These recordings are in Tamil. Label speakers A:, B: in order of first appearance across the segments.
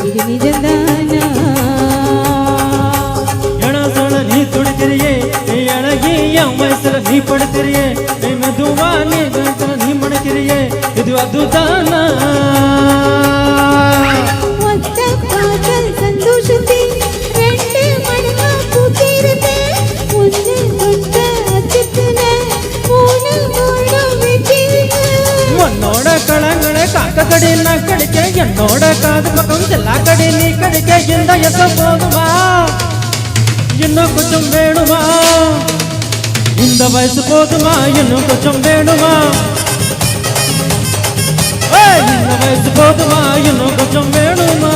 A: இது நிஜந்தானா
B: என நீ துடிக்கிறியே நீ அழகி என் வயசுல நீ படுக்கிறியே நீ மெதுவா நீ மணக்கிறியே இது அதுதானா
A: சந்தோஷத்தில் 2 மடங்கா பூத்திருந்தே ஒன்னு தொட்ட அச்சத்துல 3 மூடம் வெட்டிருந்தேன்
B: உன்னோட களங்களை காக்கக்கடி நான் கடிக்க என்னோட காது பக்கம் செல்லாக்கடி நீ கடிக்க இந்த எசம் போதுமா இன்னும் கொஞ்சம் வேணுமா இந்த வயசு போதுமா இன்னும் கொஞ்சம் வேணுமா இந்த வயசு போதுமா இன்னும் கொஞ்சம் வேணுமா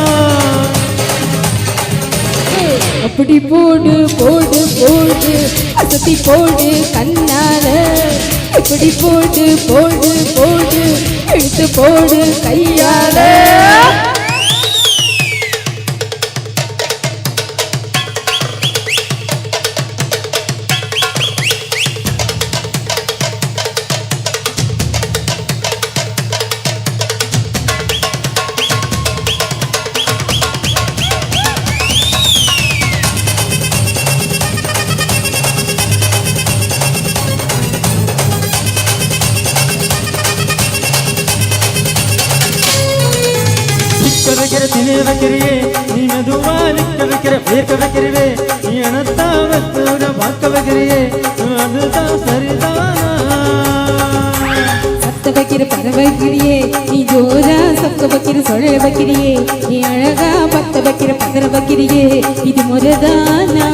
A: அப்படி போடு போடு போடு அசத்தி போடு கண்ணால இப்படி போடு போடு போடு இழுத்து போடு கையால
B: திணை வைக்கிறியே நீ மெதுவா நிற்க வைக்கிற பேர்க்க வைக்கிறியே நீ அனத்தாவத்தோட பார்க்க வைக்கிறியே அதுதான் சரிதானா
A: சத்த வைக்கிற பற வைக்கிறியே நீ ஜோரா சத்த வைக்கிற சொல்ல வைக்கிறியே நீ அழகா பத்த வைக்கிற பதற வைக்கிறியே இது முறைதானா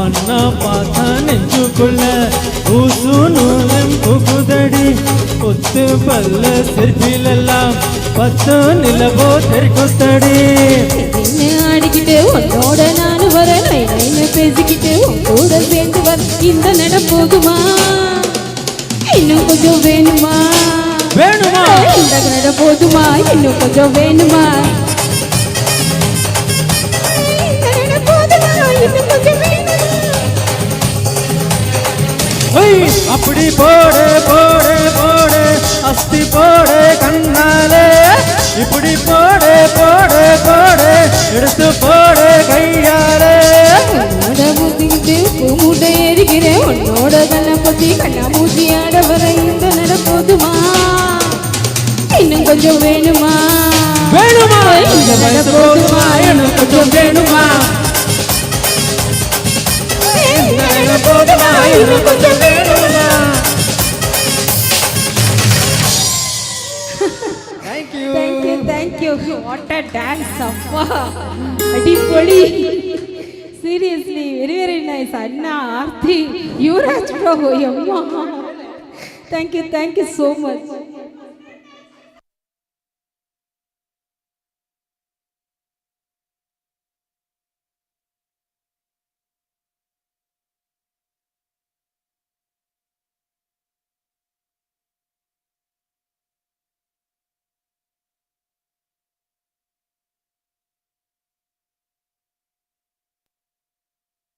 B: அண்ணா பார்த்தா நெஞ்சுக்குள்ள ஊசு நூலம் புகுதடி கொத்து பல்ல சிற்பிலெல்லாம் 10 நிலவோ தெற்குத்தடி
A: ஆடிக்கிட்டு உன்னோட நானு வர நைன்னு பேசிக்கிட்டு உன் கூட சேர்ந்து வர இந்த நட போதுமா இன்னும் கொஞ்சம் வேணுமா
B: வேணுமா
A: இந்த நட போதுமா இன்னும் கொஞ்சம் வேணுமா இந்த நட போதுமா இன்னும் கொஞ்சம் வேணுமா
B: அப்படி போடு போடு போடு அஸ்தி போடு கண்ணாலே இப்படி போடு போடு போடு எடுத்து போடு கையாலே
A: உன்னோட ஊத்திக்கிட்டு பூமுட்டை ஏறிக்கிறேன் உன்னோட கண்ணை பத்தி கண்ணா மூச்சி ஆட வர இந்த நட போதுமா இன்னும் கொஞ்சம் வேணுமா
B: வேணுமா
A: இந்த நட போதுமா
B: இன்னும் கொஞ்சம் வேணுமா இந்த நட போதுமா இன்னும் கொஞ்சம் வேணுமா
A: Thank you. What a dance, Appa. Adipoli. Seriously, very nice. Anna, Aarthi, Yuvraj Prabhu, Yamma. Thank you so much.